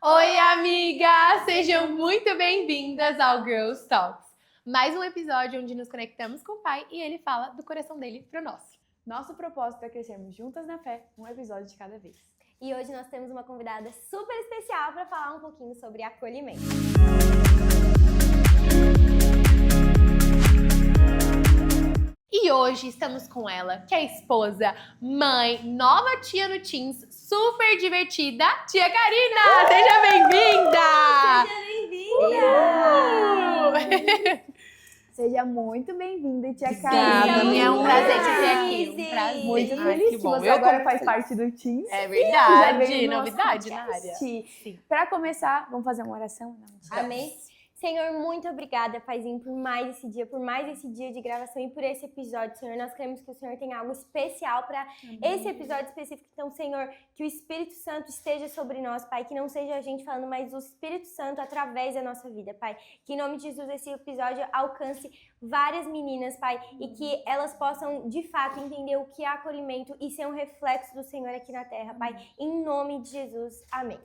Oi, amigas! Sejam muito bem-vindas ao Girls Talks. Mais um episódio onde nos conectamos com o Pai e ele fala do coração dele pro nosso. Nosso propósito é crescermos juntas na fé, um episódio de cada vez. E hoje nós temos uma convidada super especial para falar um pouquinho sobre acolhimento. E hoje estamos com ela, que é a esposa, mãe, nova tia no Teens, super divertida, tia Karina! Seja bem-vinda! Seja muito bem-vinda, tia Sim, Karina. é um prazer te ter aqui. Um prazer. Muito Ai, feliz que que bom. você Eu agora tô faz muito parte do Teens. É Já verdade, veio no nosso novidade na área. podcast. Sim. Para começar, vamos fazer uma oração? Não, mentira. Amém? Senhor, muito obrigada, Paizinho, por mais esse dia de gravação e por esse episódio, Senhor. Nós queremos que o Senhor tenha algo especial para esse episódio específico. Então, Senhor, que o Espírito Santo esteja sobre nós, Pai. Que não seja a gente falando, mas o Espírito Santo através da nossa vida, Pai. Que em nome de Jesus esse episódio alcance várias meninas, Pai. E que elas possam, de fato, entender o que é acolhimento e ser um reflexo do Senhor aqui na terra, Pai. Em nome de Jesus. Amém.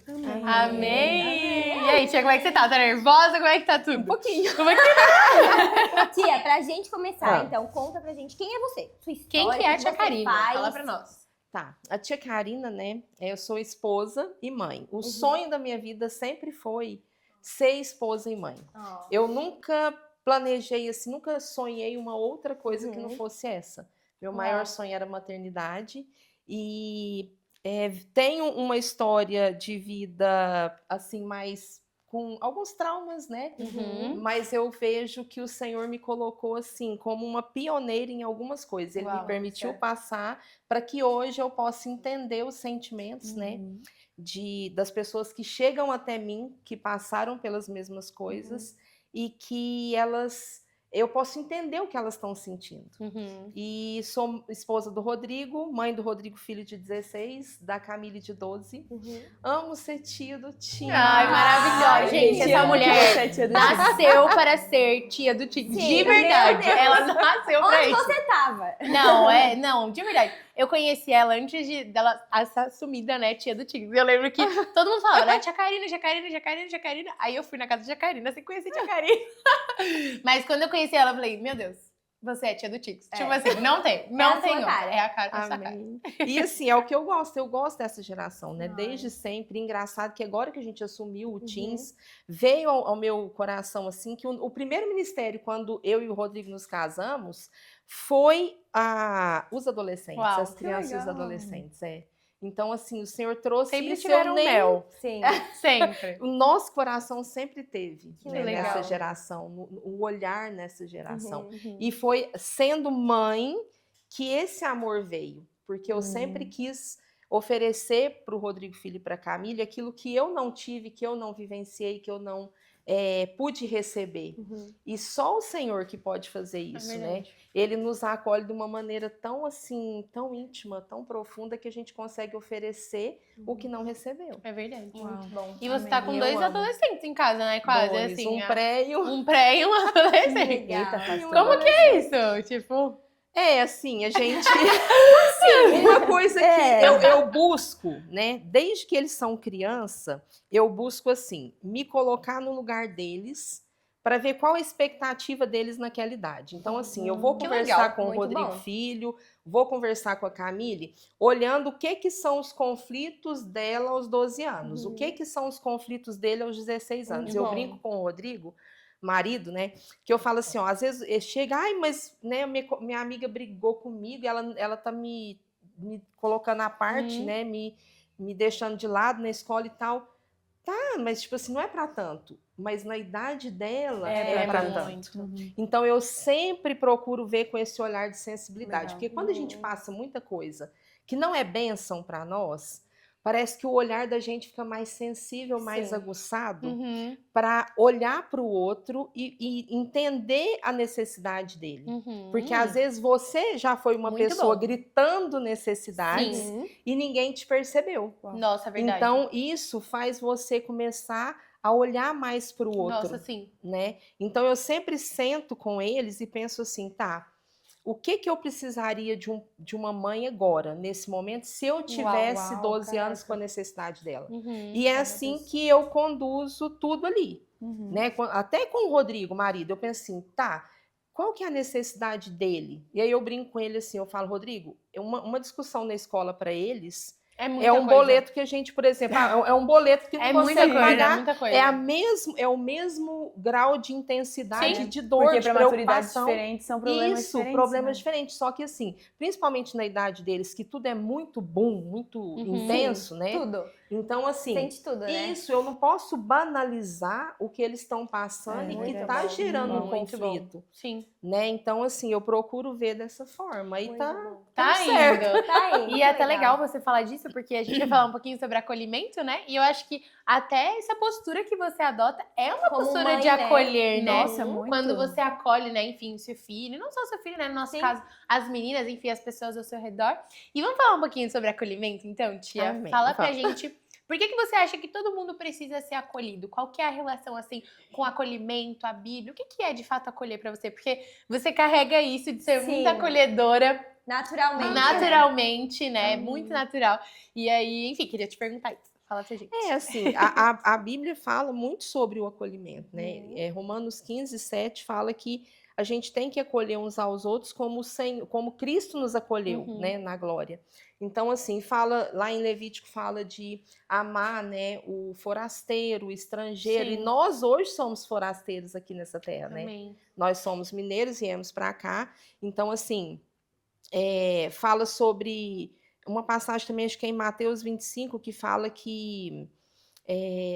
Amém! E aí, tia, como é que você tá? Tá nervosa? Como é que tá tudo? Um pouquinho. Como é que... Tia, pra gente começar, Ah. então, conta pra gente quem é você, sua história, Quem que é a o tia você Karina? faz. Fala pra nós. Tá, a tia Karina, né? Eu sou esposa e mãe. O sonho da minha vida sempre foi ser esposa e mãe. Ó. Eu nunca planejei assim, nunca sonhei uma outra coisa que não fosse essa. Meu maior sonho era maternidade e tenho uma história de vida assim mais com alguns traumas, né? Mas eu vejo que o Senhor me colocou assim como uma pioneira em algumas coisas. Ele Uau, me permitiu certo. passar para que hoje eu possa entender os sentimentos, né? Das pessoas que chegam até mim, que passaram pelas mesmas coisas e que eu posso entender o que elas estão sentindo. E sou esposa do Rodrigo, mãe do Rodrigo, filho de 16, da Camille de 12. Amo ser tia do Tim. Ai, maravilhosa. Gente, essa mulher Você é tia do nasceu para ser tia do Tigre. Sim, De verdade. meu Deus. Ela nasceu pra Onde isso. você tava? Não, de verdade. Eu conheci ela antes dela ser assumida, né, tia do Tigre. Eu lembro que todo mundo falava, né, tia Karina, tia Karina, tia Karina, tia Karina. Aí eu fui na casa da tia Karina, sem conhecer a tia Karina. Mas quando eu conheci ela, eu falei, meu Deus, você é tia do Tigre. Tipo assim, não tem, não a tem sua outra. cara. É a cara da sua cara. Amém. E assim, é o que eu gosto dessa geração, né? Ai. Desde sempre. Engraçado que agora que a gente assumiu o Teens, veio ao meu coração assim que o primeiro ministério, quando eu e o Rodrigo nos casamos, foi os adolescentes, Uau, as que crianças e os legal. adolescentes. Então, assim, o Senhor trouxe Sempre isso, tiveram eu nem- mel. Sim. Sempre. O nosso coração sempre teve, Que né, legal. nessa geração, o olhar nessa geração. Uhum. E foi sendo mãe que esse amor veio, porque eu sempre quis oferecer para o Rodrigo Filho e para a Camille aquilo que eu não tive, que eu não vivenciei, que eu não pude receber. E só o Senhor que pode fazer isso, né? verdade. Ele nos acolhe de uma maneira tão assim, tão íntima, tão profunda que a gente consegue oferecer o que não recebeu. É verdade. Uau. Bom. E você tá Amém. com Eu 2 amo. adolescentes em casa, né? Quase, Dois, assim. um pré e Um pré e um adolescente. Legal. Eita, pastor. Como que é isso? Tipo... Assim, a gente. Uma coisa que eu busco, né? Desde que eles são criança, eu busco, assim, me colocar no lugar deles para ver qual a expectativa deles naquela idade. Então, assim, eu vou Que conversar legal, com o muito Rodrigo bom. Filho, vou conversar com a Camille, olhando o que são os conflitos dela aos 12 anos, o que são os conflitos dele aos 16 anos. Muito Eu bom. brinco com o Rodrigo, marido, né? Que eu falo assim, ó, às vezes chega, ai, mas né, minha amiga brigou comigo, ela tá me colocando à parte, né? Me deixando de lado na escola e tal. Tá, mas tipo assim, não é pra tanto. Mas na idade dela é pra tanto. Então eu sempre procuro ver com esse olhar de sensibilidade. Legal. Porque quando a gente passa muita coisa que não é bênção pra nós, parece que o olhar da gente fica mais sensível, mais Sim. aguçado Uhum. para olhar para o outro e entender a necessidade dele. Porque às vezes você já foi uma Muito pessoa bom. gritando necessidades Sim. e ninguém te percebeu. Nossa, é verdade. Então isso faz você começar a olhar mais para o outro, Nossa, sim. né? Então eu sempre sento com eles e penso assim, tá, o que eu precisaria de uma mãe agora, nesse momento, se eu tivesse 12 anos com a necessidade dela. E é assim que eu conduzo tudo ali. Né? Até com o Rodrigo, marido, eu penso assim, tá, qual que é a necessidade dele? E aí eu brinco com ele assim, eu falo, Rodrigo, uma discussão na escola para eles é um boleto que a gente, por exemplo, é um boleto que não consegue pagar. É muita coisa. É o mesmo grau de intensidade, de dor, porque de para maturidades preocupação. diferentes são problemas Isso, diferentes. problemas né? diferentes. Só que assim, principalmente na idade deles, que tudo é muito boom, muito intenso, né? Tudo. Então, assim, Sente tudo, né? isso, eu não posso banalizar o que eles estão passando e que está gerando um conflito. Sim. Né? Então, assim, eu procuro ver dessa forma. E Tá certo. indo. Tá indo. E é até legal você falar disso, porque a gente vai falar um pouquinho sobre acolhimento, né? E eu acho que até essa postura que você adota é uma Como postura mãe, de né? acolher, né? Nossa, muito. Quando você acolhe, né, enfim, o seu filho, não só o seu filho, né, no nosso caso, as meninas, enfim, as pessoas ao seu redor. E vamos falar um pouquinho sobre acolhimento, então, tia? Amém. Fala pra gente, por que você acha que todo mundo precisa ser acolhido? Qual que é a relação, assim, com o acolhimento, a Bíblia? O que é, de fato, acolher pra você? Porque você carrega isso de ser muito acolhedora. Naturalmente, né? Muito natural. E aí, enfim, queria te perguntar isso. Fala pra gente. Assim, a Bíblia fala muito sobre o acolhimento, né? Romanos 15:7 fala que a gente tem que acolher uns aos outros como Cristo nos acolheu, né, na glória. Então, assim, fala lá em Levítico, fala de amar, né, o forasteiro, o estrangeiro. Sim. E nós hoje somos forasteiros aqui nessa terra, né? Amém. Nós somos mineiros e viemos para cá. Então, assim, fala sobre uma passagem também, acho que é em Mateus 25, que fala que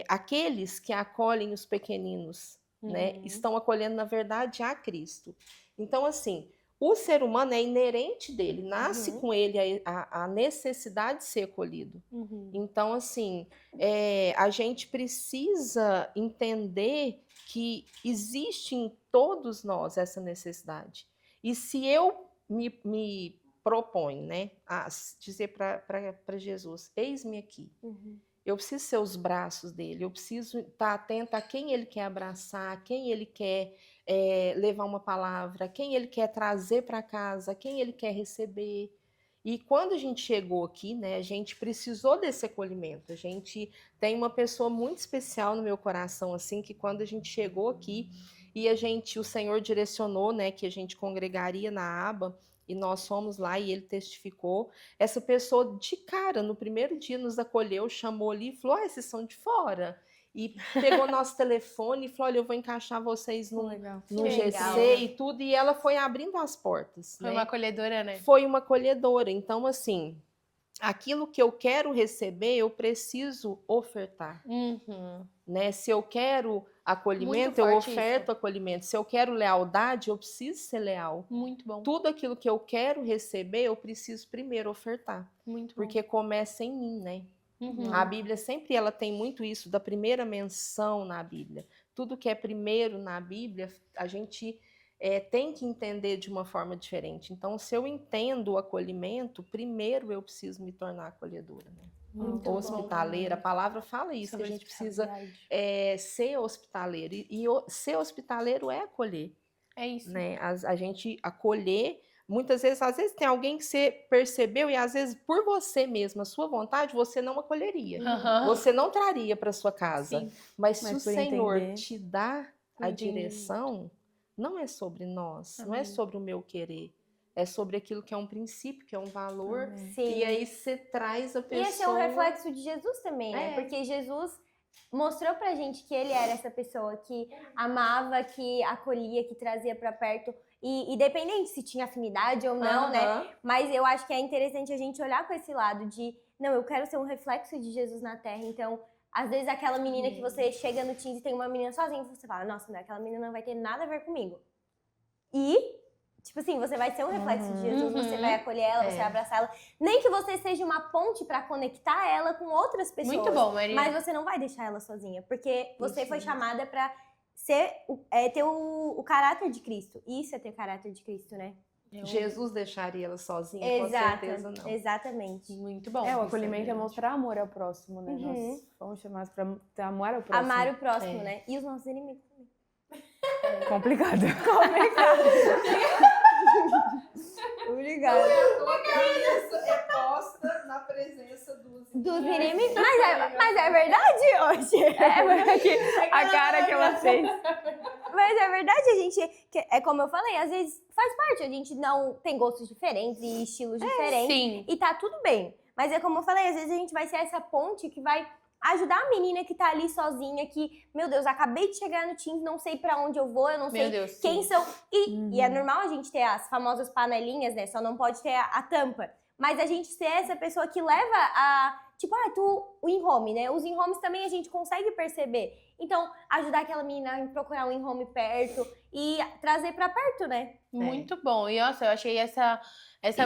aqueles que acolhem os pequeninos, né, estão acolhendo, na verdade, a Cristo. Então, assim, o ser humano é inerente dele, nasce com ele a necessidade de ser acolhido. Então, assim, a gente precisa entender que existe em todos nós essa necessidade. E se eu me proponho, né, a dizer para Jesus, eis-me aqui. Eu preciso ser os braços dele, eu preciso estar atenta a quem ele quer abraçar, quem ele quer levar uma palavra, quem ele quer trazer para casa, quem ele quer receber. E quando a gente chegou aqui, né, a gente precisou desse acolhimento. A gente tem uma pessoa muito especial no meu coração, assim, que quando a gente chegou aqui e o Senhor direcionou, né, que a gente congregaria na aba, e nós fomos lá e ele testificou. Essa pessoa, de cara, no primeiro dia nos acolheu, chamou ali e falou, vocês são de fora. E pegou nosso telefone e falou, olha, eu vou encaixar vocês no GC e tudo. E ela foi abrindo as portas. Foi uma acolhedora, né? Foi uma acolhedora. Então, assim, aquilo que eu quero receber, eu preciso ofertar. Né? Se eu quero acolhimento, eu oferto acolhimento. Se eu quero lealdade, eu preciso ser leal. Muito bom. Tudo aquilo que eu quero receber, eu preciso primeiro ofertar. Muito porque bom. Começa em mim, né? A Bíblia sempre ela tem muito isso da primeira menção na Bíblia. Tudo que é primeiro na Bíblia, a gente tem que entender de uma forma diferente. Então, se eu entendo o acolhimento, primeiro eu preciso me tornar acolhedora, né? Hospitaleira, a palavra fala isso, que a gente precisa ser hospitaleiro. E ser hospitaleiro é acolher. É isso. Né? A gente acolher, muitas vezes, às vezes tem alguém que você percebeu e às vezes por você mesma, a sua vontade, você não acolheria. Você não traria para sua casa. Sim. Mas se o Senhor te dá a direção, não é sobre nós, não é sobre o meu querer. É sobre aquilo que é um princípio, que é um valor. E aí você traz a pessoa... E esse é um reflexo de Jesus também, né? Porque Jesus mostrou pra gente que ele era essa pessoa que amava, que acolhia, que trazia pra perto. E independente se tinha afinidade ou não, né? Mas eu acho que é interessante a gente olhar com esse lado de... Não, eu quero ser um reflexo de Jesus na Terra. Então, às vezes aquela menina que você chega no Teams e tem uma menina sozinha, você fala, nossa, não, aquela menina não vai ter nada a ver comigo. E... Tipo assim, você vai ser um reflexo de Jesus, você vai acolher ela, você vai abraçar ela. Nem que você seja uma ponte pra conectar ela com outras pessoas. Muito bom, Maria. Mas você não vai deixar ela sozinha, porque você foi chamada pra ser, ter o caráter de Cristo. Isso é ter o caráter de Cristo, né? Jesus deixaria ela sozinha? Com certeza não. Exatamente. Muito bom. O acolhimento é mostrar amor ao próximo, né? Nós fomos chamados pra ter amor ao próximo. Amar o próximo, né? E os nossos inimigos também. Complicado. Obrigada. É posta na presença Dos inimigos. Mas é verdade hoje. A cara que ela fez. Mas é verdade, a gente. É como eu falei, às vezes faz parte. A gente não tem gostos diferentes e estilos diferentes. Sim. E tá tudo bem. Mas é como eu falei, às vezes a gente vai ser essa ponte que vai ajudar a menina que tá ali sozinha, que, meu Deus, acabei de chegar no Teams, não sei pra onde eu vou, eu não sei Deus, quem sim. são. E é normal a gente ter as famosas panelinhas, né? Só não pode ter a tampa. Mas a gente ser essa pessoa que leva a... Tipo, o in-home, né? Os in-homes também a gente consegue perceber. Então, ajudar aquela menina a procurar um in-home perto e trazer pra perto, né? Muito bom. E, nossa, eu achei essa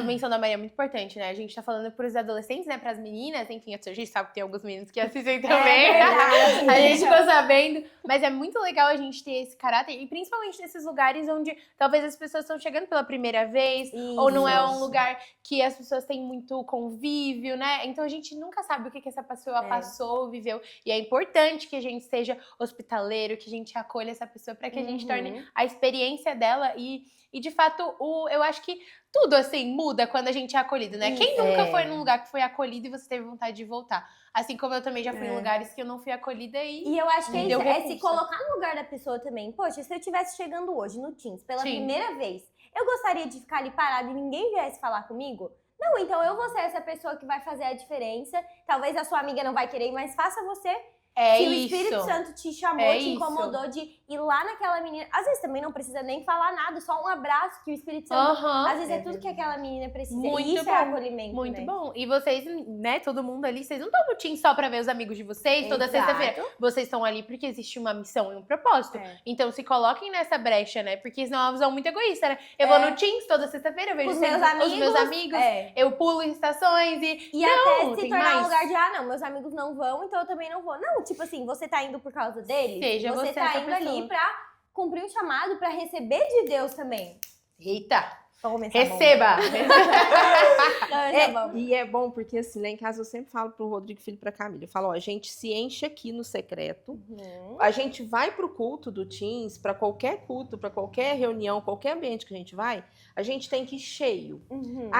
menção da Maria muito importante, né? A gente tá falando pros adolescentes, né? Pras meninas, enfim, a gente sabe que tem alguns meninos que assistem também. verdade. A gente ficou sabendo. Mas é muito legal a gente ter esse caráter. E principalmente nesses lugares onde talvez as pessoas estão chegando pela primeira vez. Ou não é um lugar que as pessoas têm muito convívio, né? Então a gente nunca sabe o que essa pessoa passou, viveu. E é importante que a gente seja hospitaleiro, que a gente acolha essa pessoa para que a gente torne a experiência dela e de fato, eu acho que tudo, assim, muda quando a gente é acolhido, né? Quem nunca foi num lugar que foi acolhido e você teve vontade de voltar? Assim como eu também já fui em lugares que eu não fui acolhida E eu acho que me deu é se repulsa. colocar no lugar da pessoa também. Poxa, se eu estivesse chegando hoje no Teams pela Sim. primeira vez, eu gostaria de ficar ali parada e ninguém viesse falar comigo? Não, então eu vou ser essa pessoa que vai fazer a diferença. Talvez a sua amiga não vai querer, mas faça você. É Se isso. o Espírito Santo te chamou, É te incomodou de ir lá naquela menina. Às vezes também não precisa nem falar nada, só um abraço que o Espírito Santo. Às vezes é tudo que aquela menina precisa. Muito e isso bom, é acolhimento. Muito né? bom. E vocês, né, todo mundo ali, vocês não estão no Team só pra ver os amigos de vocês toda Exato. sexta-feira. Vocês estão ali porque existe uma missão e um propósito. Então se coloquem nessa brecha, né? Porque senão é uma visão muito egoísta, né? Eu vou no Teams toda sexta-feira, eu vejo Os sempre meus os meus amigos, eu pulo em estações E não, até se tem tornar mais. um lugar de, não, meus amigos não vão, então eu também não vou. Não, tipo assim, você tá indo por causa deles, Seja você você tá essa indo pessoa. ali pra cumprir um chamado, pra receber de Deus também. Eita! Vamos começar Receba! E é bom porque, assim, lá em casa eu sempre falo pro Rodrigo Filho e pra Camila. Eu falo, ó, a gente se enche aqui no secreto. A gente vai pro culto do Teams, pra qualquer culto, pra qualquer reunião, qualquer ambiente que a gente vai, a gente tem que ir cheio.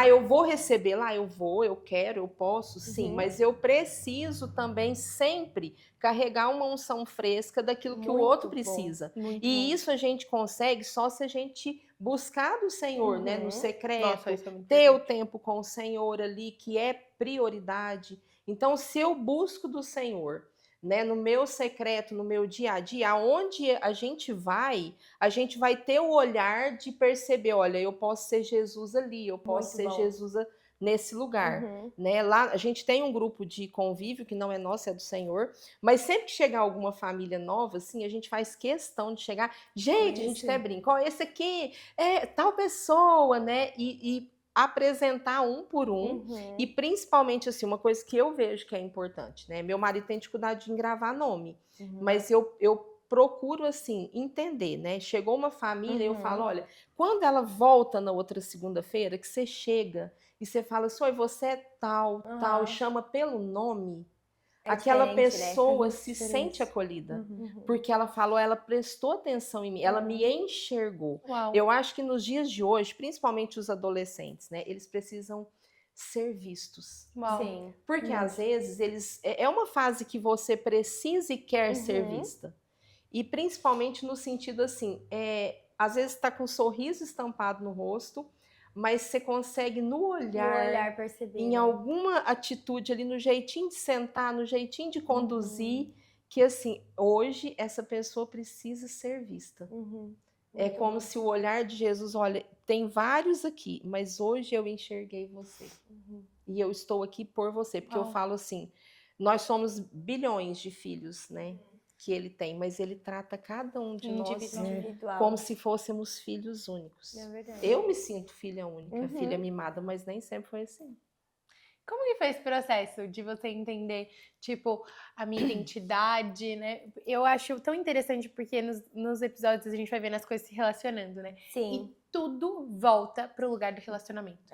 Eu vou receber lá? Eu vou, eu quero, eu posso, sim. Mas eu preciso também sempre carregar uma unção fresca daquilo que o outro precisa. E isso a gente consegue só se a gente buscar do Senhor, né? No secreto, Nossa, isso é muito ter o importante. tempo com o Senhor ali, que é prioridade. Então, se eu busco do Senhor, né, no meu secreto, no meu dia a dia, aonde a gente vai ter o olhar de perceber, olha, eu posso ser Jesus ali, eu posso ser Jesus nesse lugar, né? Lá a gente tem um grupo de convívio que não é nosso, é do Senhor, mas sempre que chegar alguma família nova, assim, a gente faz questão de chegar, gente, a gente até brinca, ó, esse aqui é tal pessoa, né? E apresentar um por um, e principalmente, assim, uma coisa que eu vejo que é importante, né? Meu marido tem dificuldade em gravar nome, mas eu procuro, assim, entender, né? Chegou uma família, eu falo, olha, quando ela volta na outra segunda-feira, que você chega e você fala assim, oi, você é tal, chama pelo nome, aquela pessoa se sente acolhida. Porque ela falou, ela prestou atenção em mim, ela me enxergou. Eu acho que nos dias de hoje, principalmente os adolescentes, né? Eles precisam ser vistos. Sim. Porque às vezes é uma fase que você precisa e quer ser vista. E principalmente no sentido assim, às vezes está com um sorriso estampado no rosto, mas você consegue no olhar perceber. Em alguma atitude ali, no jeitinho de sentar, no jeitinho de conduzir, que assim, hoje essa pessoa precisa ser vista. É como se o olhar de Jesus, olha, tem vários aqui, mas hoje eu enxerguei você. E eu estou aqui por você, porque eu falo assim, nós somos bilhões de filhos, né? Que ele tem, mas ele trata cada um de nós como se fôssemos filhos únicos. É verdade. Eu me sinto filha única, filha mimada, mas nem sempre foi assim. Como que foi esse processo de você entender, tipo, a minha identidade, né? Eu acho tão interessante porque nos episódios a gente vai vendo as coisas se relacionando, né? Sim. E tudo volta pro lugar do relacionamento.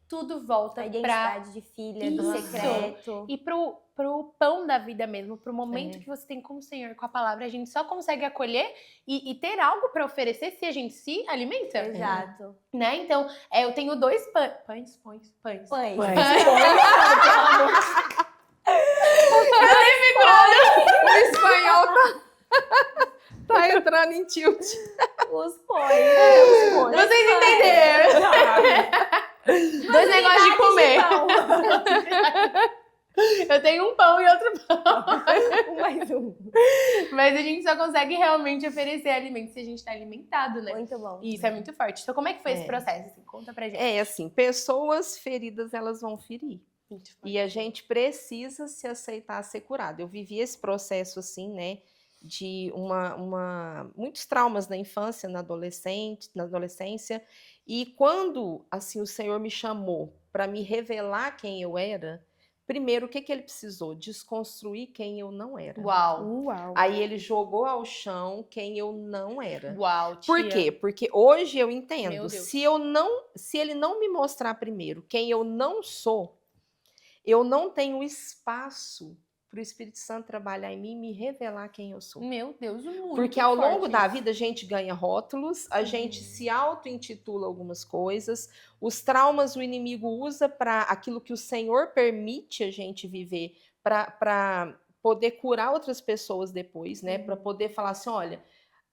Tudo volta a identidade de filha, do Isso. secreto. E pro pro pão da vida mesmo, pro momento que você tem com o Senhor, com a palavra. A gente só consegue acolher e ter algo para oferecer se a gente se alimenta. Exato. Né? Então, eu tenho 2 pães. Pães. O espanhol tá entrando em tilt. Os pães. Vocês entenderam? 2 negócios de comer. Eu tenho um pão e outro pão. Mais um. Mas a gente só consegue realmente oferecer alimento se a gente tá alimentado, né? Muito bom. E isso é muito forte. Então, como é que foi esse processo? Assim, conta pra gente. É assim, pessoas feridas, elas vão ferir. Muito forte. E a gente precisa se aceitar ser curado. Eu vivi esse processo assim, né, de muitos traumas na infância, na adolescência. E quando assim o Senhor me chamou para me revelar quem eu era, primeiro o que ele precisou? Desconstruir quem eu não era. Uau. Aí ele jogou ao chão quem eu não era. Uau, tia. Por quê? Porque hoje eu Meu entendo, Deus. se ele não me mostrar primeiro quem eu não sou, eu não tenho espaço para o Espírito Santo trabalhar em mim e me revelar quem eu sou. Meu Deus, muito Porque ao longo forte da isso. vida a gente ganha rótulos, a gente se auto-intitula algumas coisas, os traumas o inimigo usa para aquilo que o Senhor permite a gente viver, para poder curar outras pessoas depois, né? Para poder falar assim, olha,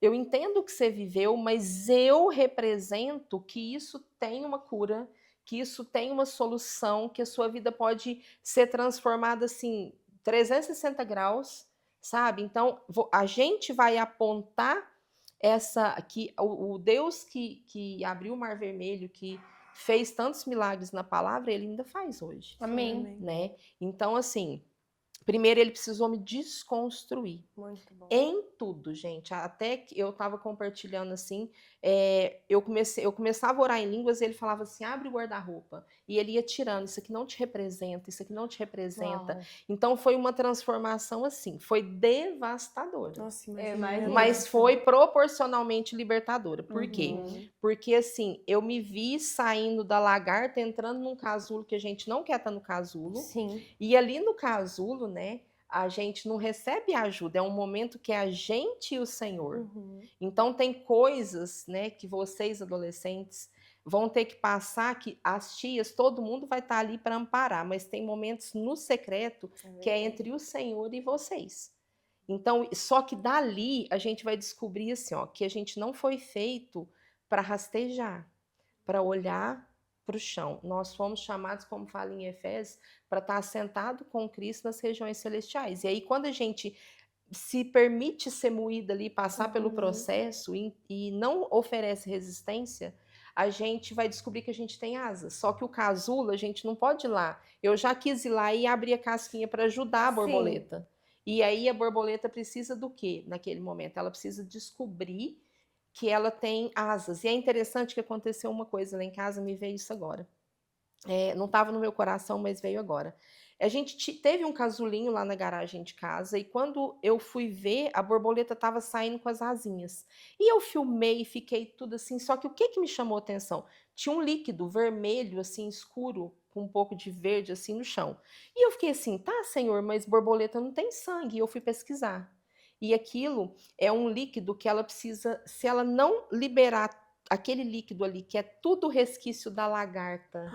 eu entendo o que você viveu, mas eu represento que isso tem uma cura, que isso tem uma solução, que a sua vida pode ser transformada assim 360 graus, sabe? Então, a gente vai apontar o Deus que abriu o Mar Vermelho, que fez tantos milagres na palavra, ele ainda faz hoje, Amém. né? Então, assim, primeiro ele precisou me desconstruir. Muito bom. Em tudo, gente. Até que eu estava compartilhando assim, eu começava a orar em línguas e ele falava assim, abre o guarda-roupa. E ele ia tirando, isso aqui não te representa, isso aqui não te representa. Uau. Então foi uma transformação assim, foi devastadora. Nossa, Eu imagina. imagino. Mas foi proporcionalmente libertadora. Por quê? Uhum. Porque assim, eu me vi saindo da lagarta, entrando num casulo que a gente não quer estar no casulo. Sim. E ali no casulo, né, a gente não recebe ajuda, é um momento que é a gente e o Senhor. Então tem coisas, né, que vocês adolescentes vão ter que passar, que as tias, todo mundo vai estar ali para amparar, mas tem momentos no secreto que é entre o Senhor e vocês. Então, só que dali a gente vai descobrir assim, ó, que a gente não foi feito para rastejar, para olhar para o chão. Nós fomos chamados, como fala em Efésios, para estar assentado com Cristo nas regiões celestiais. E aí, quando a gente se permite ser moída ali, passar pelo processo e não oferece resistência, a gente vai descobrir que a gente tem asas. Só que o casulo, a gente não pode ir lá. Eu já quis ir lá e abrir a casquinha para ajudar a borboleta. E aí a borboleta precisa do quê naquele momento? Ela precisa descobrir que ela tem asas. E é interessante que aconteceu uma coisa lá em casa, me veio isso agora. Não estava no meu coração, mas veio agora. A gente teve um casulinho lá na garagem de casa e quando eu fui ver, a borboleta estava saindo com as asinhas. E eu filmei e fiquei tudo assim, só que o que me chamou a atenção? Tinha um líquido vermelho, assim, escuro, com um pouco de verde, assim, no chão. E eu fiquei assim, tá, Senhor, mas borboleta não tem sangue. E eu fui pesquisar. E aquilo é um líquido que ela precisa, se ela não liberar aquele líquido ali, que é tudo resquício da lagarta,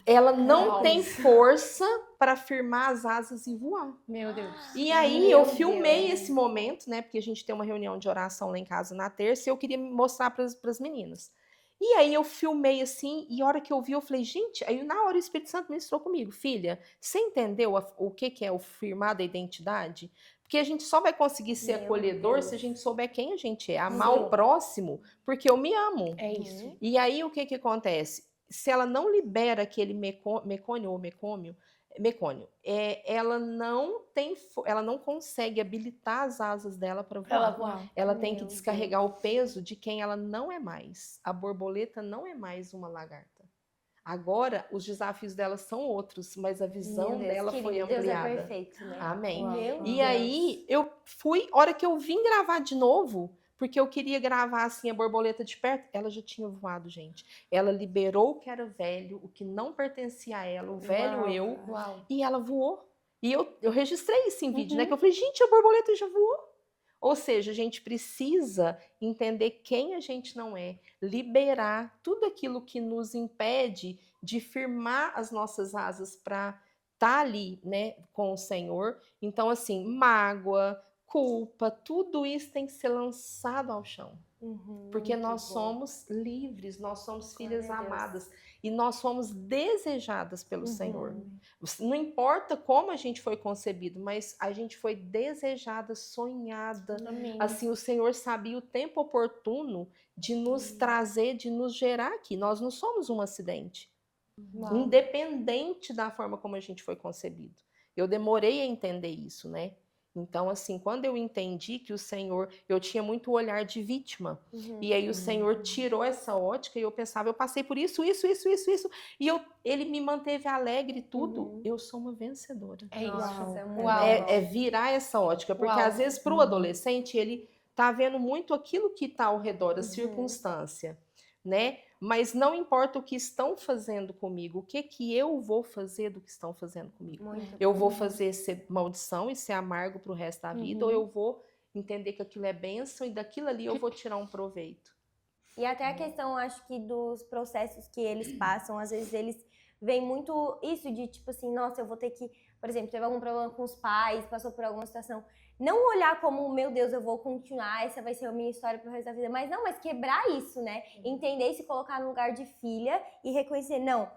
ela não tem força para firmar as asas e voar. Meu Deus. E aí eu filmei esse momento, né? Porque a gente tem uma reunião de oração lá em casa na terça e eu queria mostrar para as meninas. E aí eu filmei assim, e a hora que eu vi, eu falei, gente, aí na hora o Espírito Santo ministrou comigo, filha, você entendeu o que é o firmar da identidade? Porque a gente só vai conseguir ser acolhedor se a gente souber quem a gente é, amar o próximo, porque eu me amo. É isso. E aí o que acontece? Se ela não libera aquele mecônio, ela não consegue habilitar as asas dela para voar. Ela tem que descarregar o peso de quem ela não é mais. A borboleta não é mais uma lagarta. Agora, os desafios dela são outros, mas a visão dela foi ampliada. Deus é perfeito, né? Amém. E aí, eu fui, hora que eu vim gravar de novo, porque eu queria gravar assim a borboleta de perto, ela já tinha voado, gente. Ela liberou o que era velho, o que não pertencia a ela, o velho eu, e ela voou. E eu registrei isso em vídeo, né? Que eu falei, gente, a borboleta já voou. Ou seja, a gente precisa entender quem a gente não é, liberar tudo aquilo que nos impede de firmar as nossas asas para estar ali, né, com o Senhor. Então, assim, mágoa, culpa, tudo isso tem que ser lançado ao chão. Porque nós somos livres, nós somos filhas amadas e nós somos desejadas pelo Senhor. Não importa como a gente foi concebido, mas a gente foi desejada, sonhada. Amém. Assim, o Senhor sabia o tempo oportuno de nos trazer, de nos gerar aqui. Nós não somos um acidente, independente da forma como a gente foi concebido. Eu demorei a entender isso, né? Então, assim, quando eu entendi que o Senhor, eu tinha muito olhar de vítima, e aí o Senhor tirou essa ótica e eu pensava, eu passei por isso, e ele me manteve alegre e tudo, eu sou uma vencedora. É isso. É virar essa ótica, porque às vezes para o adolescente, ele tá vendo muito aquilo que está ao redor, a circunstância, né? Mas não importa o que estão fazendo comigo, o que eu vou fazer do que estão fazendo comigo. Eu vou fazer ser maldição e ser amargo pro resto da vida, ou eu vou entender que aquilo é bênção e daquilo ali eu vou tirar um proveito. E até a questão, acho que, dos processos que eles passam, às vezes eles veem muito isso de, tipo assim, nossa, eu vou ter que, por exemplo, teve algum problema com os pais, passou por alguma situação, não olhar como, meu Deus, eu vou continuar, essa vai ser a minha história pro resto da vida, mas não, mas quebrar isso, né? Entender e se colocar no lugar de filha e reconhecer, não,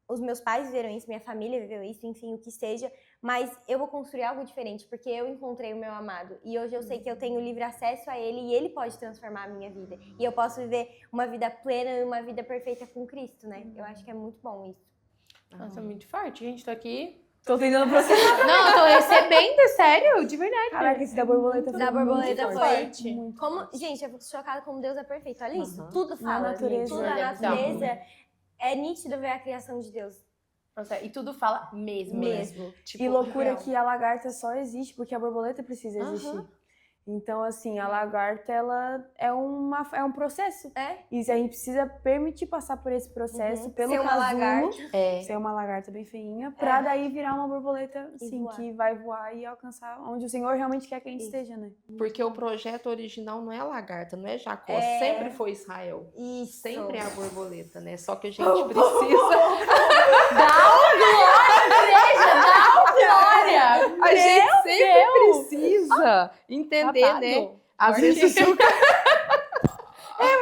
os meus pais viveram isso, minha família viveu isso, enfim, o que seja, mas eu vou construir algo diferente, porque eu encontrei o meu amado, e hoje eu sei que eu tenho livre acesso a ele, e ele pode transformar a minha vida, e eu posso viver uma vida plena e uma vida perfeita com Cristo, né? Eu acho que é muito bom isso. Nossa, muito forte, gente, tô aqui. Tô tentando processar. Não, eu tô recebendo, sério, de verdade. Caraca, esse da borboleta foi Da borboleta muito foi forte. Muito como, forte. gente, eu fico chocada como Deus é perfeito. Olha isso, Uhum. tudo fala. natureza. Tudo na Então. natureza. É nítido ver a criação de Deus. Nossa, e tudo fala mesmo, né? Mesmo. Tipo, E loucura real. que a lagarta só existe porque a borboleta precisa existir. Então, assim, a lagarta, ela é um processo. É? E a gente precisa permitir passar por esse processo, pelo Ser uma casulo, lagarta. ser uma lagarta bem feinha, pra daí virar uma borboleta, assim, voar. que vai voar e alcançar onde o Senhor realmente quer que a gente esteja, né? Porque o projeto original não é a lagarta, não é Jacó, É. sempre foi Israel. Isso. Sempre é a borboleta, né? Só que a gente precisa... Glória! A gente sempre precisa entender, Babado. né? Às vezes o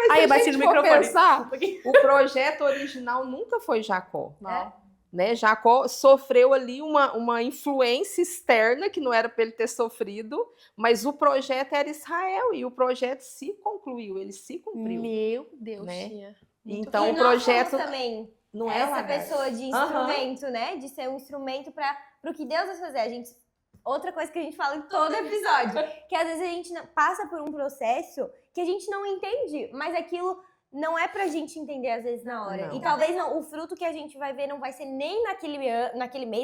Aí, eu se a bati gente no for microfone. pensar, o projeto original nunca foi Jacó. É? Né? Jacó sofreu ali uma influência externa que não era para ele ter sofrido, mas o projeto era Israel e o projeto se concluiu, ele se cumpriu. Meu Deus, Né? tia. Então E o nós projeto somos também não é essa lagarta. pessoa de instrumento, né? De ser um instrumento para o que Deus vai fazer. A gente, outra coisa que a gente fala em todo episódio, que às vezes a gente passa por um processo que a gente não entende, mas aquilo não é pra gente entender às vezes na hora. Não. E talvez não, o fruto que a gente vai ver não vai ser nem naquele mês,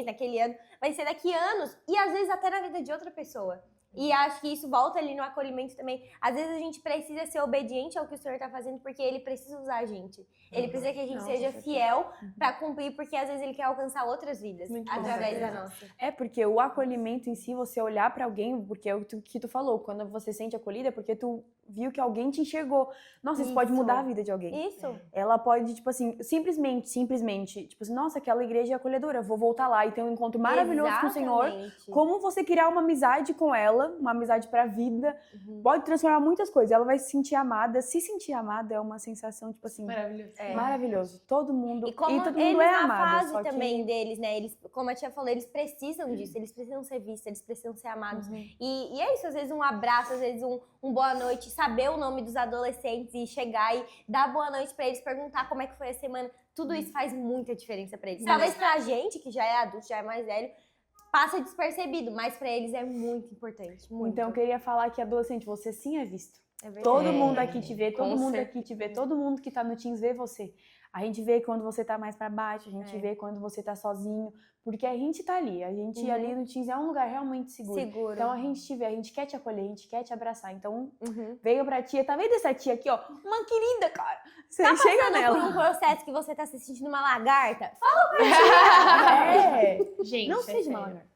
naquele ano, vai ser daqui a anos e às vezes até na vida de outra pessoa. E acho que isso volta ali no acolhimento também. Às vezes a gente precisa ser obediente ao que o Senhor tá fazendo, porque Ele precisa usar a gente. Ele precisa que a gente Não, seja com certeza. fiel pra cumprir, porque às vezes Ele quer alcançar outras vidas Muito bom. através da Com nossa. É porque o acolhimento em si, você olhar pra alguém, porque é o que tu falou, quando você se sente acolhida, é porque tu viu que alguém te enxergou. Nossa, isso pode Isso. mudar a vida de alguém. Isso. Ela pode, tipo assim, simplesmente, tipo assim, nossa, aquela igreja é acolhedora, vou voltar lá e ter um encontro maravilhoso com o Senhor. Exatamente. Como você criar uma amizade com ela, uma amizade pra vida, pode transformar muitas coisas. Ela vai se sentir amada. Se sentir amada é uma sensação, tipo assim, Maravilhoso. maravilhoso. Todo mundo, E como todo eles mundo é na amado. fase Só que... também deles, né? Eles, como a tia falou, eles precisam disso, eles precisam ser vistos, eles precisam ser amados. E é isso, às vezes um abraço, às vezes um boa noite, saber o nome dos adolescentes e chegar e dar boa noite pra eles, perguntar como é que foi a semana. Tudo isso faz muita diferença pra eles. Talvez pra gente, que já é adulto, já é mais velho, passa despercebido, mas pra eles é muito importante. Muito. Então, eu queria falar que adolescente, você sim é visto. É verdade. Todo mundo aqui te vê, todo com mundo certeza. aqui te vê, todo mundo que tá no Teams vê você. A gente vê quando você tá mais pra baixo, a gente vê quando você tá sozinho, porque a gente tá ali. A gente ali no Teams é um lugar realmente seguro. Seguro. Então a gente te vê, a gente quer te acolher, a gente quer te abraçar. Então Uhum. veio pra tia, tá vendo essa tia aqui, ó? Uma querida, cara. Você Tá chega passando nela. por um processo que você tá se sentindo uma lagarta? É. Gente, Não é seja uma sério. lagarta.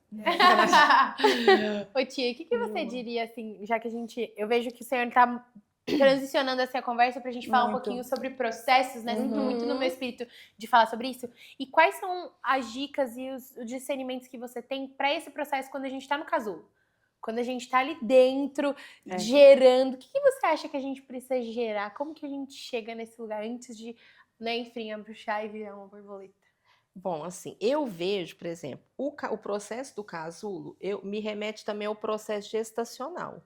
Ô tia, o que você diria, assim, já que eu vejo que o senhor tá transicionando essa conversa pra gente falar um Muito. pouquinho sobre processos, né? Sinto muito no meu espírito de falar sobre isso. E quais são as dicas e os discernimentos que você tem pra esse processo quando a gente tá no casulo? Quando a gente tá ali dentro, gerando. O que você acha que a gente precisa gerar? Como que a gente chega nesse lugar antes de, né, enfim, abruxar e virar uma borboleta? Bom, assim, eu vejo, por exemplo, o processo do casulo, me remete também ao processo gestacional.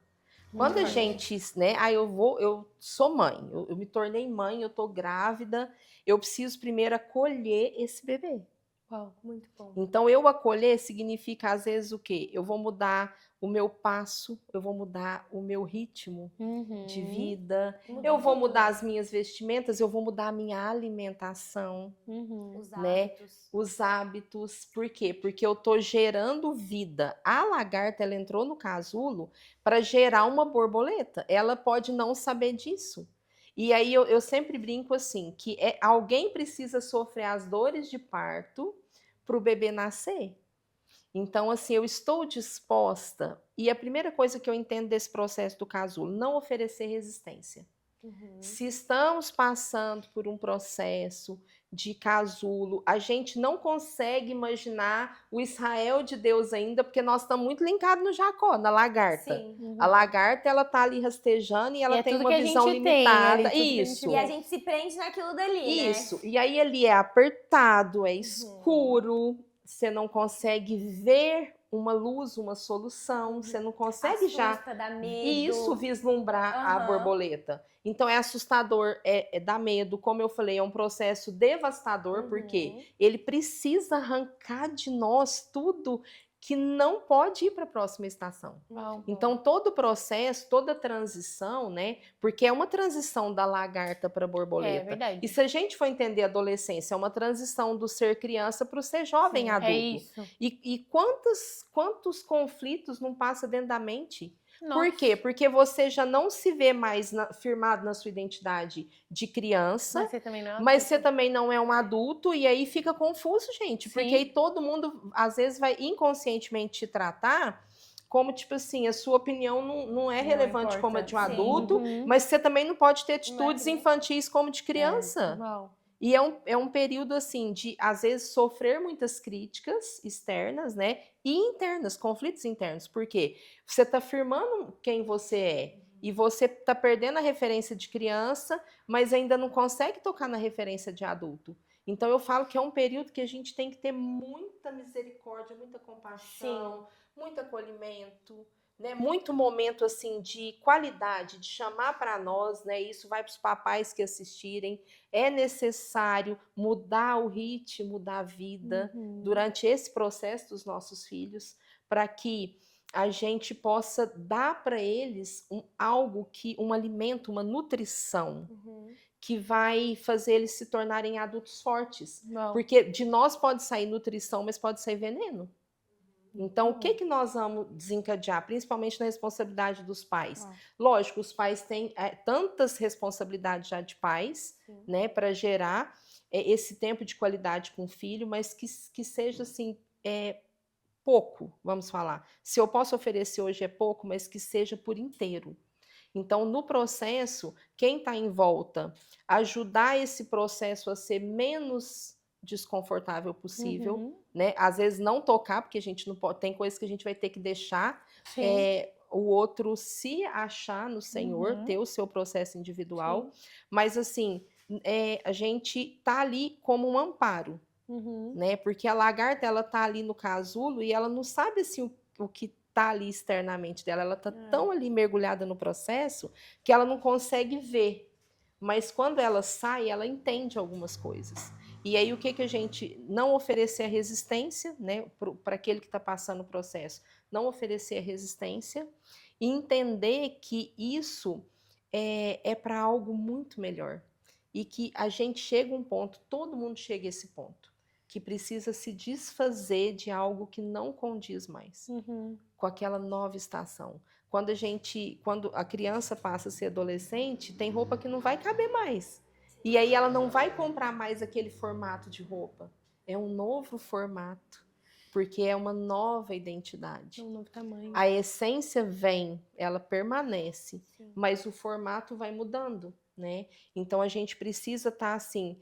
Quando a gente, né, eu sou mãe, eu me tornei mãe, eu tô grávida, eu preciso primeiro acolher esse bebê. Uau, muito bom. Então, eu acolher significa, às vezes, o quê? Eu vou mudar o meu passo, eu vou mudar o meu ritmo de vida, eu vou mudar as minhas vestimentas, eu vou mudar a minha alimentação, Os né? hábitos. Os hábitos. Por quê? Porque eu tô gerando vida. A lagarta, ela entrou no casulo para gerar uma borboleta. Ela pode não saber disso. E aí eu sempre brinco assim, que alguém precisa sofrer as dores de parto para o bebê nascer. Então, assim, eu estou disposta. E a primeira coisa que eu entendo desse processo do casulo, não oferecer resistência. Se estamos passando por um processo de casulo, a gente não consegue imaginar o Israel de Deus ainda, porque nós estamos muito linkados no Jacó, na lagarta. Sim. A lagarta, ela tá ali rastejando e ela é tem tudo uma que a visão gente tem limitada. ali, tudo que a gente Isso. E a gente se prende naquilo dali, Isso. E aí ele é apertado, é escuro, você não consegue ver uma luz, uma solução, você não consegue Assusta, dá medo. isso vislumbrar a borboleta. Então é assustador, dá medo, como eu falei, é um processo devastador, porque ele precisa arrancar de nós tudo que não pode ir para a próxima estação. Então todo o processo, toda a transição, né? Porque é uma transição da lagarta para a borboleta. É verdade. E se a gente for entender a adolescência, é uma transição do ser criança para o ser jovem adulto. É isso. E quantos conflitos não passa dentro da mente? Nossa. Por quê? Porque você já não se vê mais firmado na sua identidade de criança, mas você também não é um adulto, e aí fica confuso, gente. Sim. Porque aí todo mundo, às vezes, vai inconscientemente te tratar como, tipo assim, a sua opinião não é relevante como a de um adulto, mas você também não pode ter atitudes infantis como de criança. E é um período, assim, de, às vezes, sofrer muitas críticas externas, né? E internas, conflitos internos. Por quê? Você tá afirmando quem você é. E você tá perdendo a referência de criança, mas ainda não consegue tocar na referência de adulto. Então, eu falo que é um período que a gente tem que ter muita misericórdia, muita compaixão, muito acolhimento, né? Muito momento, assim, de qualidade, de chamar para nós, né? Isso vai para os papais que assistirem. É necessário mudar o ritmo da vida durante esse processo dos nossos filhos, para que a gente possa dar para eles um alimento, uma nutrição, que vai fazer eles se tornarem adultos fortes. Porque de nós pode sair nutrição, mas pode sair veneno. Então, o que nós vamos desencadear, principalmente na responsabilidade dos pais? Lógico, os pais têm tantas responsabilidades já de pais, né, para gerar esse tempo de qualidade com o filho, mas que seja assim, pouco, vamos falar. Se eu posso oferecer hoje é pouco, mas que seja por inteiro. Então, no processo, quem está em volta, ajudar esse processo a ser menos desconfortável possível, né? Às vezes não tocar, porque a gente não pode, tem coisas que a gente vai ter que deixar o outro se achar no Senhor, ter o seu processo individual, mas assim, a gente tá ali como um amparo, né? Porque a lagarta, ela tá ali no casulo e ela não sabe assim o que tá ali externamente dela, ela tá tão ali mergulhada no processo que ela não consegue ver, mas quando ela sai, ela entende algumas coisas. E aí, o que a gente não oferecer a resistência, né, para aquele que está passando o processo, não oferecer a resistência e entender que isso é para algo muito melhor. E que a gente chega a um ponto, todo mundo chega a esse ponto, que precisa se desfazer de algo que não condiz mais com aquela nova estação. Quando a criança passa a ser adolescente, tem roupa que não vai caber mais. E aí ela não vai comprar mais aquele formato de roupa. É um novo formato. porque é uma nova identidade. Um novo tamanho. A essência vem, ela permanece, Sim. mas o formato vai mudando, né? Então a gente precisa estar assim,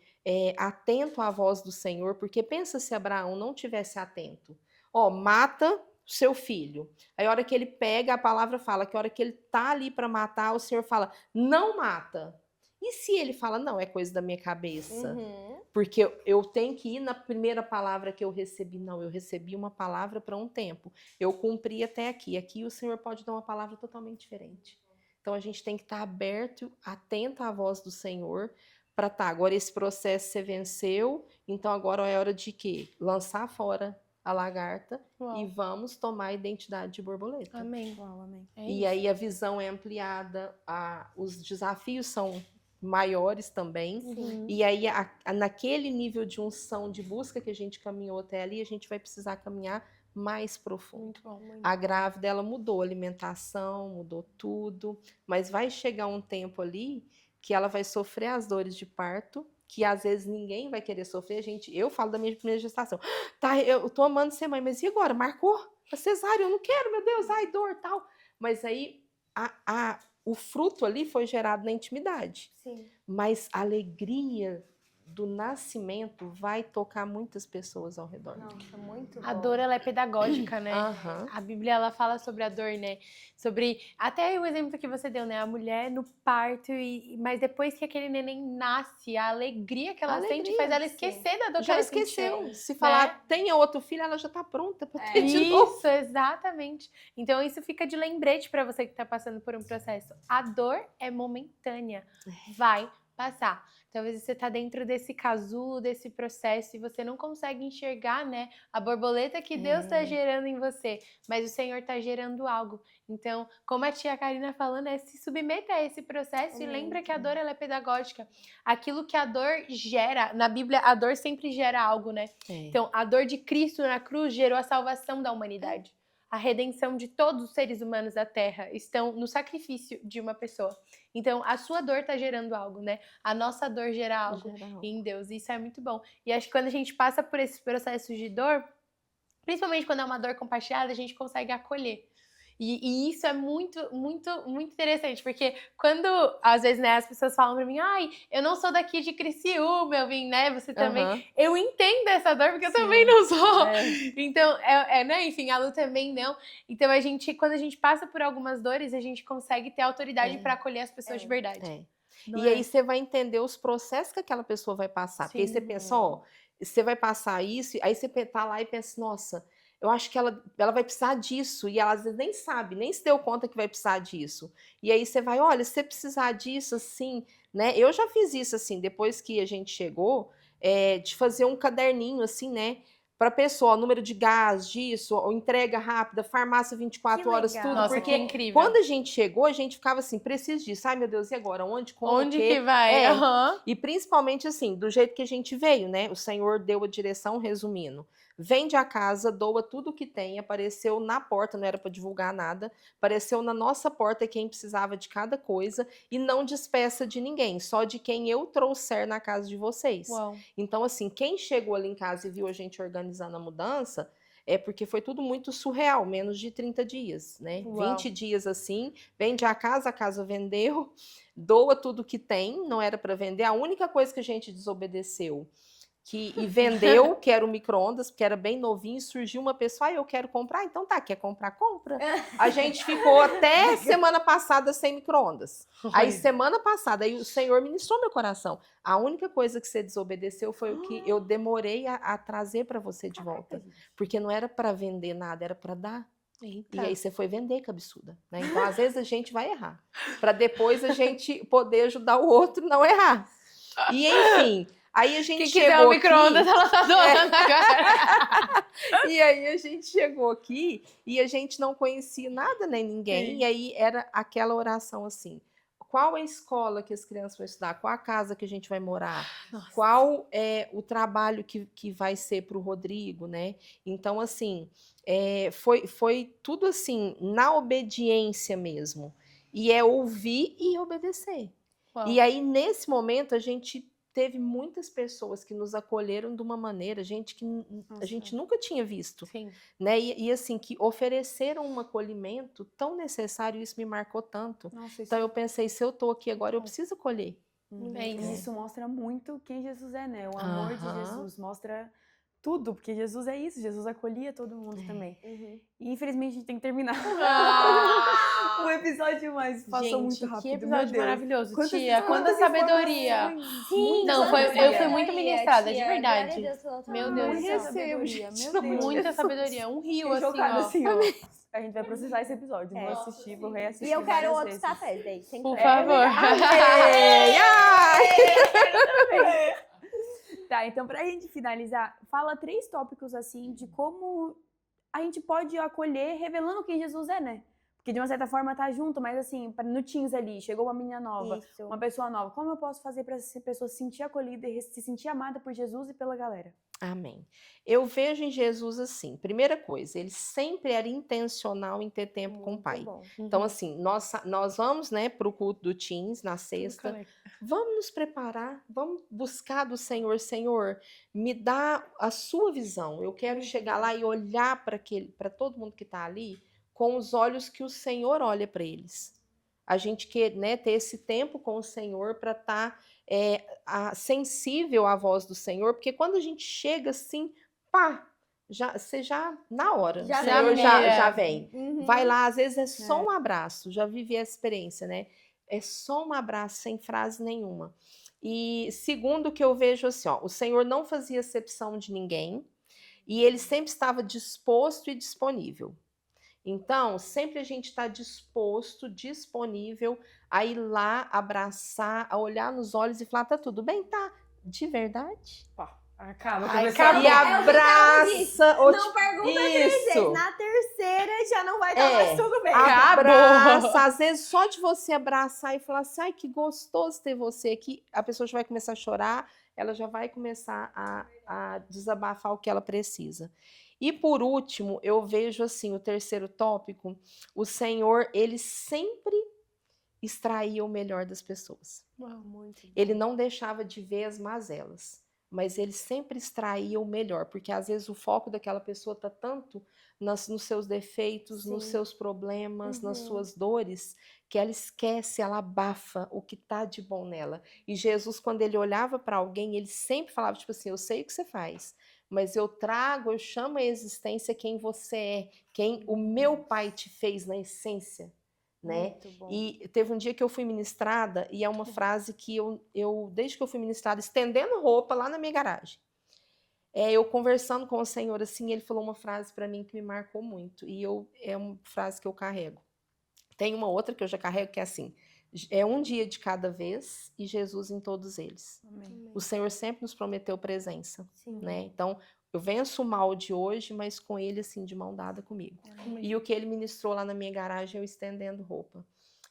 atento à voz do Senhor, porque pensa se Abraão não tivesse atento. Ó, mata seu filho. Aí a hora que ele pega, a palavra fala que a hora que ele tá ali para matar, o Senhor fala, não mata. E se ele fala, não, é coisa da minha cabeça? Uhum. Porque eu tenho que ir na primeira palavra que eu recebi. Não, eu recebi uma palavra para um tempo. Eu cumpri até aqui. Aqui o Senhor pode dar uma palavra totalmente diferente. Então a gente tem que estar aberto, atento à voz do Senhor, para agora esse processo você venceu, então agora é hora de quê? Lançar fora a lagarta e vamos tomar a identidade de borboleta. Amém. Uau, amém. E aí a visão é ampliada, os desafios são maiores também. Uhum. E aí, naquele nível de unção, de busca que a gente caminhou até ali, a gente vai precisar caminhar mais profundo. Muito bom. Muito A grávida, ela mudou a alimentação, mudou tudo, mas vai chegar um tempo ali que ela vai sofrer as dores de parto, que às vezes ninguém vai querer sofrer. Eu falo da minha primeira gestação. Tá, eu tô amando ser mãe, mas e agora? Marcou? A cesárea, eu não quero, meu Deus, ai, dor, tal. Mas aí, o fruto ali foi gerado na intimidade. Sim. Mas a alegria do nascimento vai tocar muitas pessoas ao redor. Nossa, muito A bom. dor, ela é pedagógica, né? Aham. A Bíblia, ela fala sobre a dor, né? Sobre, até o exemplo que você deu, né? A mulher no parto, mas depois que aquele neném nasce, a alegria que ela Alegria, sente faz ela sim. esquecer da dor que Já ela esqueceu. sentiu. Se falar, tenha outro filho, ela já tá pronta pra ter de novo. Isso, exatamente. Então isso fica de lembrete pra você que tá passando por um processo. A dor é momentânea, vai passar. Talvez você tá dentro desse casulo, desse processo, e você não consegue enxergar, né, a borboleta que Deus tá gerando em você, mas o Senhor tá gerando algo. Então, como a tia Karina falando, se submeta a esse processo e lembra que a dor, ela é pedagógica. Aquilo que a dor gera, na Bíblia, a dor sempre gera algo, né? Então, a dor de Cristo na cruz gerou a salvação da humanidade. A redenção de todos os seres humanos da Terra estão no sacrifício de uma pessoa. Então, a sua dor tá gerando algo, né? A nossa dor gera algo em Deus. Isso é muito bom. E acho que quando a gente passa por esses processos de dor, principalmente quando é uma dor compartilhada, a gente consegue acolher. E isso é muito, muito, muito interessante, porque quando, às vezes, né, as pessoas falam pra mim, ai, eu não sou daqui de Criciúma, eu vim, né, você também. Eu entendo essa dor, porque eu também não sou. Então, né, enfim, a Lu também não. Então, quando a gente passa por algumas dores, a gente consegue ter autoridade pra acolher as pessoas de verdade. E aí você vai entender os processos que aquela pessoa vai passar. Porque aí você pensa, ó, você vai passar isso, aí você tá lá e pensa, nossa, eu acho que ela vai precisar disso, e ela às vezes nem sabe, nem se deu conta que vai precisar disso. E aí você vai, olha, se você precisar disso, assim, né? Eu já fiz isso, assim, depois que a gente chegou, de fazer um caderninho, assim, né? Para pessoa, número de gás, disso, ou entrega rápida, farmácia 24 horas, tudo. Nossa, porque que incrível. quando a gente chegou, a gente ficava assim, preciso disso. Ai, meu Deus, e agora? Onde, como, Onde que vai? E principalmente assim, do jeito que a gente veio, né? O Senhor deu a direção, resumindo. Vende a casa, doa tudo que tem, apareceu na porta, não era para divulgar nada, apareceu na nossa porta quem precisava de cada coisa e não despeça de ninguém, só de quem eu trouxer na casa de vocês. Uau. Então, assim, quem chegou ali em casa e viu a gente organizando a mudança, é porque foi tudo muito surreal, menos de 30 dias, né? Uau. 20 dias assim, vende a casa vendeu, doa tudo que tem, não era para vender, a única coisa que a gente desobedeceu e vendeu, que era o micro-ondas, porque era bem novinho, surgiu uma pessoa, eu quero comprar, então tá, quer comprar, compra. A gente ficou até semana passada sem micro-ondas. Aí semana passada, aí o Senhor ministrou meu coração. A única coisa que você desobedeceu foi o que eu demorei a trazer para você de volta. Porque não era para vender nada, era para dar. Eita. E aí você foi vender, cabeçuda, né? Então, às vezes, a gente vai errar. Para depois a gente poder ajudar o outro não errar. E, enfim... Aí a gente chegou quiser o micro-ondas, ela tá doando agora. E aí a gente chegou aqui e a gente não conhecia nada nem ninguém. Sim. E aí era aquela oração assim: qual é a escola que as crianças vão estudar? Qual a casa que a gente vai morar? Nossa. Qual é o trabalho que vai ser para o Rodrigo, né? Então, assim, foi tudo assim, na obediência mesmo. E é ouvir e obedecer. Uau. E aí, nesse momento, a gente teve muitas pessoas que nos acolheram de uma maneira, gente, que a gente nunca tinha visto. Sim. Né? E assim, que ofereceram um acolhimento tão necessário, isso me marcou tanto. Nossa, Então eu pensei, se eu tô aqui agora, eu preciso acolher. É E isso. isso mostra muito quem Jesus é, né? O amor de Aham. Jesus mostra tudo, porque Jesus é isso, Jesus acolhia todo mundo também. E infelizmente a gente tem que terminar o episódio, mas passou muito rápido. Que meu episódio Deus. maravilhoso, Quantas- tia. Quanta quantas sabedoria. informações. Sim, Muita Não, foi- eu sabedoria. fui muito ministrada, de tia. verdade. Glória a Deus pela tua Meu mão. Deus do Muita céu. sabedoria, meu Deus. Muita sabedoria. Um rio, Fiquei assim, chocada, ó. assim, ó. A gente vai processar esse episódio. É. Vou assistir, vou reassistir. E eu quero várias outros vezes. cafés daí. Sem Por problema. favor. Ei, ai! Tá, então pra gente finalizar, fala 3 tópicos assim de como a gente pode acolher revelando quem Jesus é, né? Porque de uma certa forma tá junto, mas assim, no Teams ali, chegou uma menina nova, Isso. uma pessoa nova, como eu posso fazer pra essa pessoa se sentir acolhida e se sentir amada por Jesus e pela galera? Amém. Eu vejo em Jesus assim, primeira coisa, ele sempre era intencional em ter tempo com o Muito Pai. bom. Então, assim, nós vamos, né, para o culto do Teens na sexta. Vamos nos preparar, vamos buscar do Senhor. Senhor, me dá a sua visão. Eu quero chegar lá e olhar para todo mundo que está ali com os olhos que o Senhor olha para eles. A gente quer, né, ter esse tempo com o Senhor para estar sensível à voz do Senhor, porque quando a gente chega assim, pá, você já na hora, Já o Senhor vem. já vem. Uhum. Vai lá, às vezes é só um abraço, já vivi essa experiência, né? É só um abraço, sem frase nenhuma. E segundo que eu vejo assim, ó, o Senhor não fazia acepção de ninguém e ele sempre estava disposto e disponível. Então, sempre a gente está disposto, disponível a ir lá, abraçar, a olhar nos olhos e falar, tá tudo bem? Tá, de verdade? Acaba. Ai, começou acabou. E abraça. ou Não te- pergunta 3 vezes. Isso. Na terceira já não vai estar É. mais tudo bem. Abraça, às vezes só de você abraçar e falar assim, ai, que gostoso ter você aqui, a pessoa já vai começar a chorar, ela já vai começar a desabafar o que ela precisa. E por último, eu vejo assim, o terceiro tópico, o Senhor, ele sempre extraía o melhor das pessoas. Muito bom. Ele não deixava de ver as mazelas, mas ele sempre extraía o melhor, porque às vezes o foco daquela pessoa está tanto nos seus defeitos, nos Sim. seus problemas, nas Uhum. suas dores, que ela esquece, ela abafa o que está de bom nela. E Jesus, quando ele olhava para alguém, ele sempre falava, tipo assim, eu sei o que você faz, mas eu trago, eu chamo à existência quem você é, quem o meu Pai te fez na essência, né? Muito bom. E teve um dia que eu fui ministrada, e é uma frase que eu desde que eu fui ministrada, estendendo roupa lá na minha garagem, eu conversando com o Senhor, assim, ele falou uma frase para mim que me marcou muito, e é uma frase que eu carrego. Tem uma outra que eu já carrego, que é assim, é um dia de cada vez, e Jesus em todos eles. Amém. O Senhor sempre nos prometeu presença, Sim. né? Então, eu venço o mal de hoje, mas com ele, assim, de mão dada comigo. E o que ele ministrou lá na minha garagem, eu estendendo roupa.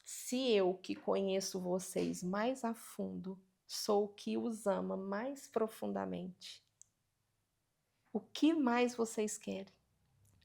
Se eu, que conheço vocês mais a fundo, sou o que os ama mais profundamente, o que mais vocês querem?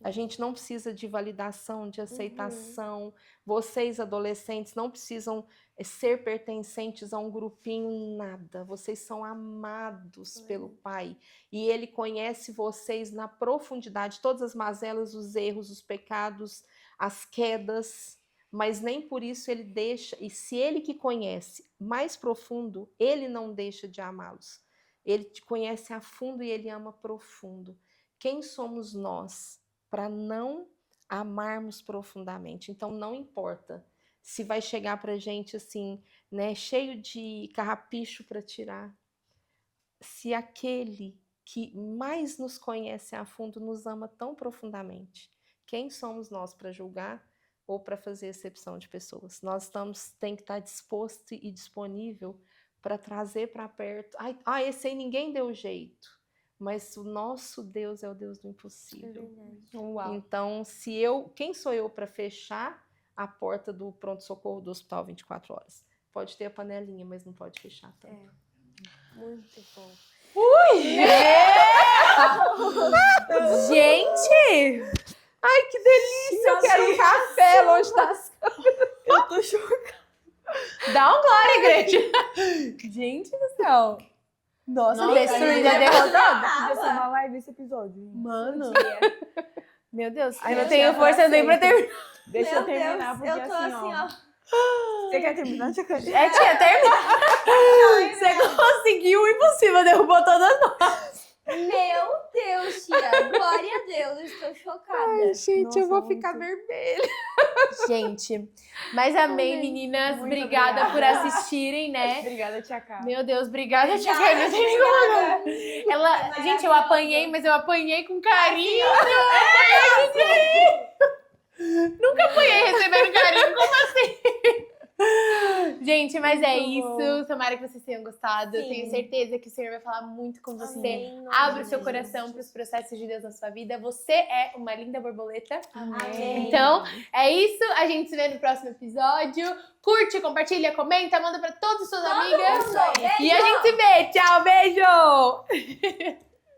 A gente não precisa de validação, de aceitação. Vocês, adolescentes, não precisam ser pertencentes a um grupinho, nada. Vocês são amados pelo Pai. E Ele conhece vocês na profundidade, todas as mazelas, os erros, os pecados, as quedas. Mas nem por isso Ele deixa. E se Ele que conhece mais profundo, Ele não deixa de amá-los. Ele te conhece a fundo e Ele ama profundo. Quem somos nós para não amarmos profundamente? Então não importa se vai chegar pra gente assim, né, cheio de carrapicho para tirar. Se aquele que mais nos conhece a fundo nos ama tão profundamente, quem somos nós para julgar ou para fazer exceção de pessoas? Nós tem que estar disposto e disponível para trazer para perto. Esse aí ninguém deu jeito. Mas o nosso Deus é o Deus do impossível. Uau. Então, quem sou eu para fechar a porta do pronto-socorro do hospital 24 horas? Pode ter a panelinha, mas não pode fechar tanto. Muito bom. Gente! Ai, que delícia! Eu quero um café longe das câmeras. Eu tô chocada. Dá um glória, igreja! Gente do céu! Nossa, destruída, derrotada. Podia ser uma live esse episódio. Gente. Mano, meu Deus. Eu Ai, não eu tenho já força nem pra aceito. terminar. Deixa Meu eu terminar, Deus, porque eu tô assim, ó. Você quer terminar, Tia Karine? É, tia, termina. Você conseguiu o impossível, derrubou todas nós. Meu Deus, tia. Glória a Deus, eu estou chocada. Gente, Nossa, eu vou muito. ficar vermelha. Gente, mas amém, meninas. Muito obrigada por obrigada. assistirem, né? Obrigada, Tia Ká. Meu Deus, obrigada, tia Karine. Não tem nem como. Ela, gente, eu apanhei, mas eu apanhei com carinho. Nunca apanhei recebendo carinho, como assim? Gente, mas é Muito isso. Tomara que vocês tenham gostado. Eu Sim. tenho certeza que o Senhor vai falar muito com você. Amém, em nome Abra o de seu Jesus. coração para os processos de Deus na sua vida. Você é uma linda borboleta. Amém. Então, é isso. A gente se vê no próximo episódio. Curte, compartilha, comenta, manda para todas as suas amigas. mundo. E a gente se vê. Tchau, beijo!